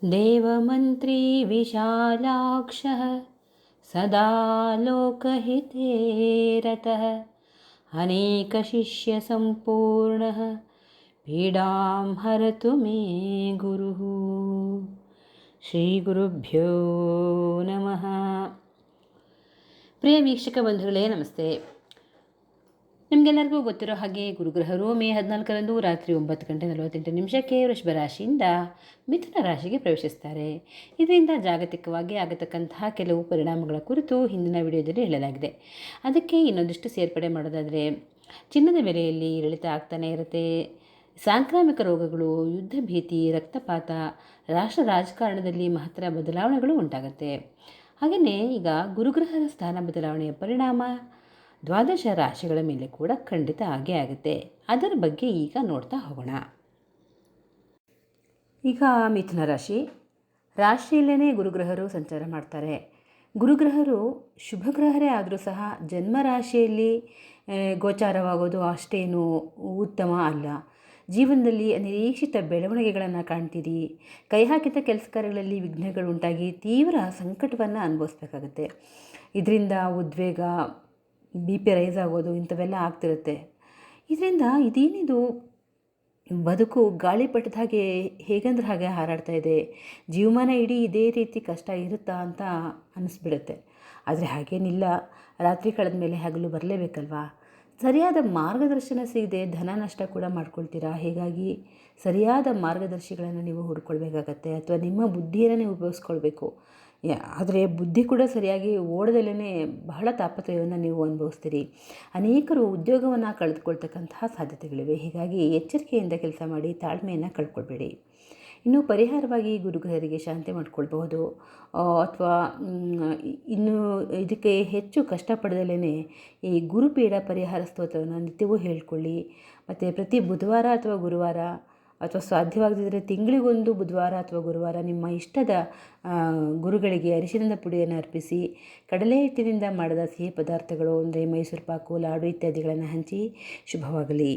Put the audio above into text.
देवमन्त्री विशालाक्षः सदा लोकहिते रतः अनेकशिष्यसम्पूर्णः पीडां हरतु मे गुरुः। ಶ್ರೀಗುರುಭ್ಯೋ ನಮಃ. ಪ್ರಿಯ ವೀಕ್ಷಕ ಬಂಧುಗಳೇ ನಮಸ್ತೆ. ನಿಮಗೆಲ್ಲರಿಗೂ ಗೊತ್ತಿರೋ ಹಾಗೆ ಗುರುಗ್ರಹರು ಮೇ 14ರಂದು ರಾತ್ರಿ 9:48 ವೃಷಭ ರಾಶಿಯಿಂದ ಮಿಥುನ ರಾಶಿಗೆ ಪ್ರವೇಶಿಸ್ತಾರೆ. ಇದರಿಂದ ಜಾಗತಿಕವಾಗಿ ಆಗತಕ್ಕಂತಹ ಕೆಲವು ಪರಿಣಾಮಗಳ ಕುರಿತು ಹಿಂದಿನ ವಿಡಿಯೋದಲ್ಲಿ ಹೇಳಲಾಗಿದೆ. ಅದಕ್ಕೆ ಇನ್ನೊಂದಿಷ್ಟು ಸೇರ್ಪಡೆ ಮಾಡೋದಾದರೆ, ಚಿನ್ನದ ಬೆಲೆಯಲ್ಲಿ ಇಳಿತ ಆಗ್ತಾನೆ ಇರುತ್ತೆ. ಸಾಂಕ್ರಾಮಿಕ ರೋಗಗಳು, ಯುದ್ಧ ಭೀತಿ, ರಕ್ತಪಾತ, ರಾಷ್ಟ್ರ ರಾಜಕಾರಣದಲ್ಲಿ ಮಹತ್ತರ ಬದಲಾವಣೆಗಳು ಉಂಟಾಗುತ್ತೆ. ಹಾಗೆಯೇ ಈಗ ಗುರುಗ್ರಹದ ಸ್ಥಾನ ಬದಲಾವಣೆಯ ಪರಿಣಾಮ ದ್ವಾದಶ ರಾಶಿಗಳ ಮೇಲೆ ಕೂಡ ಖಂಡಿತ ಆಗೇ ಆಗುತ್ತೆ. ಅದರ ಬಗ್ಗೆ ಈಗ ನೋಡ್ತಾ ಹೋಗೋಣ. ಈಗ ಮಿಥುನ ರಾಶಿಯಲ್ಲೇ ಗುರುಗ್ರಹರು ಸಂಚಾರ ಮಾಡ್ತಾರೆ. ಗುರುಗ್ರಹರು ಶುಭಗ್ರಹರೇ ಆದರೂ ಸಹ ಜನ್ಮ ರಾಶಿಯಲ್ಲಿ ಗೋಚಾರವಾಗೋದು ಅಷ್ಟೇನು ಉತ್ತಮ ಅಲ್ಲ. ಜೀವನದಲ್ಲಿ ಅನಿರೀಕ್ಷಿತ ಬೆಳವಣಿಗೆಗಳನ್ನು ಕಾಣ್ತೀರಿ. ಕೈ ಹಾಕಿದ ಕೆಲಸ ಕಾರ್ಯಗಳಲ್ಲಿ ವಿಘ್ನಗಳು ಉಂಟಾಗಿ ತೀವ್ರ ಸಂಕಟವನ್ನು ಅನುಭವಿಸ್ಬೇಕಾಗತ್ತೆ. ಇದರಿಂದ ಉದ್ವೇಗ, BP ರೈಸ್ ಆಗೋದು ಇಂಥವೆಲ್ಲ ಆಗ್ತಿರುತ್ತೆ. ಇದರಿಂದ ಇದೇನಿದು ಬದುಕು ಗಾಳಿಪಟದ ಹಾಗೆ ಹೇಗಂದ್ರೆ ಹಾಗೆ ಹಾರಾಡ್ತಾ ಇದೆ, ಜೀವಮಾನ ಇಡೀ ಇದೇ ರೀತಿ ಕಷ್ಟ ಇರುತ್ತಾ ಅಂತ ಅನ್ನಿಸ್ಬಿಡುತ್ತೆ. ಆದರೆ ಹಾಗೇನಿಲ್ಲ. ರಾತ್ರಿ ಕಳೆದ ಮೇಲೆ ಹಗಲು ಬರಲೇಬೇಕಲ್ವಾ. ಸರಿಯಾದ ಮಾರ್ಗದರ್ಶನ ಸಿಗದೆ ಧನ ನಷ್ಟ ಕೂಡ ಮಾಡ್ಕೊಳ್ತೀರಾ. ಹೀಗಾಗಿ ಸರಿಯಾದ ಮಾರ್ಗದರ್ಶಿಗಳನ್ನು ನೀವು ಹುಡ್ಕೊಳ್ಬೇಕಾಗತ್ತೆ, ಅಥವಾ ನಿಮ್ಮ ಬುದ್ಧಿಯನ್ನು ನೀವು ಉಪಯೋಗಿಸ್ಕೊಳ್ಬೇಕು. ಆದರೆ ಬುದ್ಧಿ ಕೂಡ ಸರಿಯಾಗಿ ಓಡದಲ್ಲೇ ಬಹಳ ತಾಪತ್ರಯವನ್ನು ನೀವು ಅನುಭವಿಸ್ತೀರಿ. ಅನೇಕರು ಉದ್ಯೋಗವನ್ನು ಕಳೆದುಕೊಳ್ತಕ್ಕಂತಹ ಸಾಧ್ಯತೆಗಳಿವೆ. ಹೀಗಾಗಿ ಎಚ್ಚರಿಕೆಯಿಂದ ಕೆಲಸ ಮಾಡಿ, ತಾಳ್ಮೆಯನ್ನು ಕಳ್ಕೊಳ್ಬೇಡಿ. ಇನ್ನು ಪರಿಹಾರವಾಗಿ ಗುರುಗ್ರಹರಿಗೆ ಶಾಂತಿ ಮಾಡ್ಕೊಳ್ಬಹುದು, ಅಥವಾ ಇನ್ನು ಇದಕ್ಕೆ ಹೆಚ್ಚು ಕಷ್ಟಪಡದಲ್ಲೇ ಈ ಗುರುಪೀಡ ಪರಿಹಾರ ಸ್ತೋತ್ರವನ್ನು ನಿತ್ಯವೂ ಹೇಳ್ಕೊಳ್ಳಿ. ಮತ್ತು ಪ್ರತಿ ಬುಧವಾರ ಅಥವಾ ಗುರುವಾರ, ಅಥವಾ ಸಾಧ್ಯವಾಗದಿದ್ದರೆ ತಿಂಗಳಿಗೊಂದು ಬುಧವಾರ ಅಥವಾ ಗುರುವಾರ ನಿಮ್ಮ ಇಷ್ಟದ ಗುರುಗಳಿಗೆ ಅರಿಶಿಣದ ಪುಡಿಯನ್ನು ಅರ್ಪಿಸಿ, ಕಡಲೆ ಹಿಟ್ಟಿನಿಂದ ಮಾಡಿದ ಸಿಹಿ ಪದಾರ್ಥಗಳು ಅಂದರೆ ಮೈಸೂರು ಪಾಕು, ಲಾಡು ಇತ್ಯಾದಿಗಳನ್ನು ಹಂಚಿ ಶುಭವಾಗಲಿ.